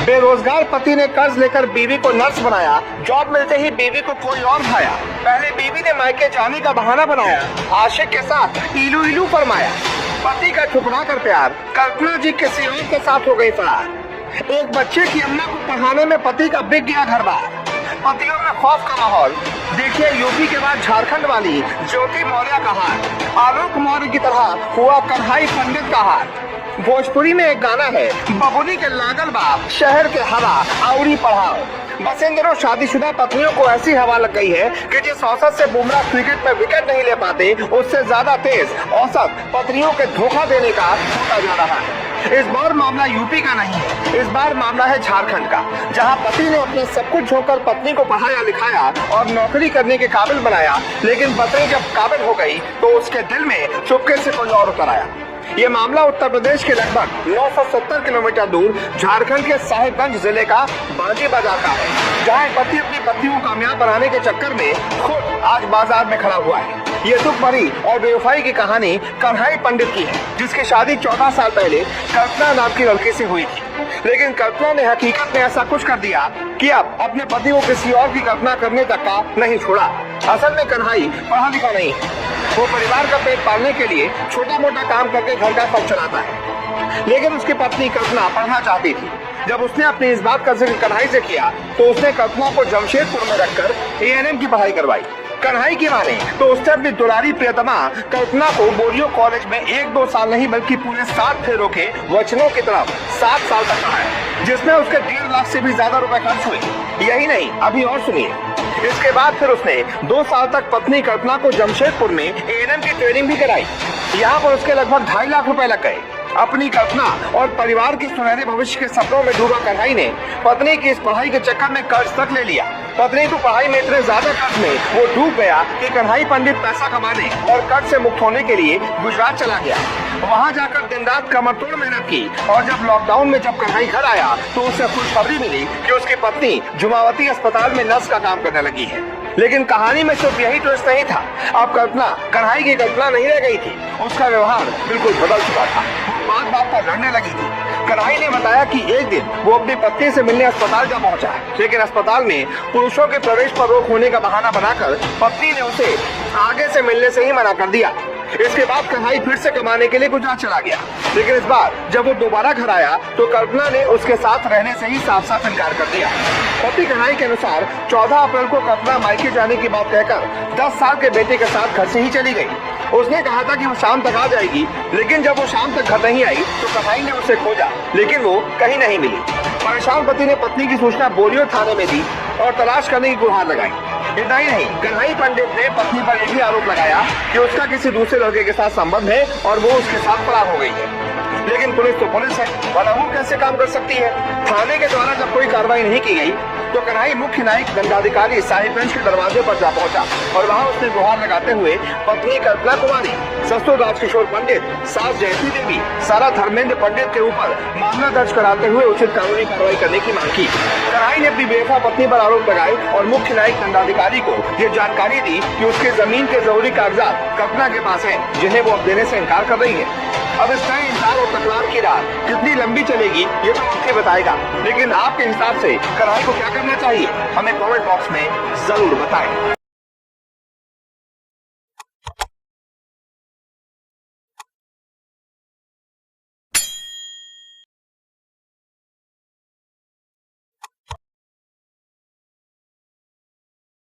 बेरोजगार पति ने कर्ज लेकर बीवी को नर्स बनाया। जॉब मिलते ही बीवी को कोई और भाया। पहले बीवी ने मायके जाने का बहाना बनाया। आशिक के साथ इलू इलू फरमाया। पति का ठुकरा कर प्यार कल्पना जी किसी और के साथ हो गई फरार। एक बच्चे की अम्मा को पढ़ाने में पति का बिक गया घर बार। पतियों में खौफ का माहौल। देखिए यूपी के बाद झारखंड वाली ज्योति मौर्य का हाल। आलोक मौर्य की तरह हुआ कन्हई पंडित का हाल। भोजपुरी में एक गाना है, बबुनी के लागल बाप शहर के हवा आउरी पढ़ाओ। बस इन दिनों शादीशुदा पत्नियों को ऐसी हवा लग गई है कि जिस औसत से बुमराह क्रिकेट में विकेट नहीं ले पाते, उससे ज्यादा तेज औसत पत्नियों के धोखा देने का होता जा रहा है। इस बार मामला यूपी का नहीं है, इस बार मामला है झारखंड का, जहां पति ने अपने सब कुछ झोंककर पत्नी को पढ़ाया लिखाया और नौकरी करने के काबिल बनाया, लेकिन पत्नी जब काबिल हो गई तो उसके दिल में चुपके से कोई और उतर आया। ये मामला उत्तर प्रदेश के लगभग 970 किलोमीटर दूर झारखंड के साहिबगंज जिले का बांजी बाजार का है, जहां पति अपनी पत्नी को कामयाब बनाने के चक्कर में खुद आज बाजार में खड़ा हुआ है। ये दुख भरी और बेवफाई की कहानी कन्हई पंडित की है, जिसकी शादी 14 साल पहले कल्पना नाम की लड़की से हुई थी। लेकिन कल्पना ने हकीकत में ऐसा कुछ कर दिया कि अब अपने पति को किसी और की कल्पना करने तक का नहीं छोड़ा। असल में कन्हई पढ़ा लिखा नहीं है, वो परिवार का पेट पालने के लिए छोटा मोटा काम करके घर का खर्च चलाता है। लेकिन उसकी पत्नी कल्पना पढ़ना चाहती थी। जब उसने अपनी इस बात का जिक्र कन्हई से किया तो उसने कल्पना को जमशेदपुर में रखकर ANM की पढ़ाई करवाई। कन्हई की माने तो उसने अपनी दुलारी प्रियतमा कल्पना को बोरियो कॉलेज में 1-2 साल नहीं बल्कि पूरे 7 फेरों के वचनों की तरफ 7 साल तक पढ़ाया, जिसमें उसके 1.5 लाख से भी ज्यादा रुपए खर्च हुए। यही नहीं, अभी और सुनिए। इसके बाद फिर उसने 2 साल तक पत्नी कल्पना को जमशेदपुर में ANM की ट्रेनिंग भी कराई। यहाँ पर उसके लगभग 2.5 लाख रुपए लग गए। अपनी कल्पना और परिवार के सुनहरे भविष्य के सपनों में डूबा कन्हई ने पत्नी की इस पढ़ाई के चक्कर में कर्ज तक ले लिया। पत्नी को पढ़ाई में इतने ज्यादा कर्ज में वो डूब गया कि कन्हई पंडित पैसा कमाने और कर्ज से मुक्त होने के लिए गुजरात चला गया। वहाँ जाकर दिन रात कमर तोड़ मेहनत की और जब लॉकडाउन में जब कन्हई घर आया तो उसे खुशखबरी मिली कि उसकी पत्नी जुमावती अस्पताल में नर्स का काम करने लगी है। लेकिन कहानी में सिर्फ यही ट्विस्ट नहीं था। अब कल्पना कन्हई की कल्पना नहीं रह गई थी, उसका व्यवहार बिल्कुल बदल चुका था। बात बात पर लड़ने लगी थी। कन्हई ने बताया कि एक दिन वो अपनी पत्नी से मिलने अस्पताल जा पहुंचा, लेकिन अस्पताल में पुरुषों के प्रवेश पर रोक होने का बहाना बनाकर पत्नी ने उसे आगे से मिलने से ही मना कर दिया। इसके बाद कन्हई फिर से कमाने के लिए गुजरात चला गया, लेकिन इस बार जब वो दोबारा घर आया तो कल्पना ने उसके साथ रहने से ही साफ साफ इनकार कर दिया। पति कन्हई के अनुसार 14 अप्रैल को कल्पना मायके जाने की बात कहकर 10 साल के बेटे के साथ घर से ही चली गई। उसने कहा था कि वो शाम तक आ जाएगी, लेकिन जब वो शाम तक घर नहीं आई तो कन्हई ने उसे खोजा, लेकिन वो कहीं नहीं मिली। परेशान पति ने पत्नी की सूचना बोरियो थाने में दी और तलाश करने की गुहार लगाई। इतना ही नहीं, कन्हई पंडित ने पत्नी पर एक भी आरोप लगाया कि उसका किसी दूसरे लड़के के साथ संबंध है और वो उसके साथ फरार हो गई है। लेकिन पुलिस तो पुलिस है, भला वो कैसे काम कर सकती है? थाने के द्वारा जब कोई कार्रवाई नहीं की गई तो कन्हई मुख्य न्यायिक दंडाधिकारी साहिबगंज के दरवाजे पर जा पहुंचा और वहां उसने गुहार लगाते हुए पत्नी कल्पना कुमारी, ससुर राजकिशोर पंडित, सास जयती देवी, सारा धर्मेंद्र पंडित के ऊपर मामला दर्ज कराते हुए उचित कानूनी कार्रवाई करने की मांग की। कन्हई ने अपनी बेवफा पत्नी पर आरोप लगाए और मुख्य न्यायिक दंडाधिकारी को ये जानकारी दी कि उसके जमीन के जरूरी कागजात कल्पना के पास है, जिन्हें वो अब देने से इनकार कर रही है। अब इस तय इंकार और तकरार की रात कितनी लंबी चलेगी ये तो वक्त ही बताएगा, लेकिन आपके हिसाब से कन्हई को क्या करना चाहिए हमें कमेंट बॉक्स में जरूर बताएं।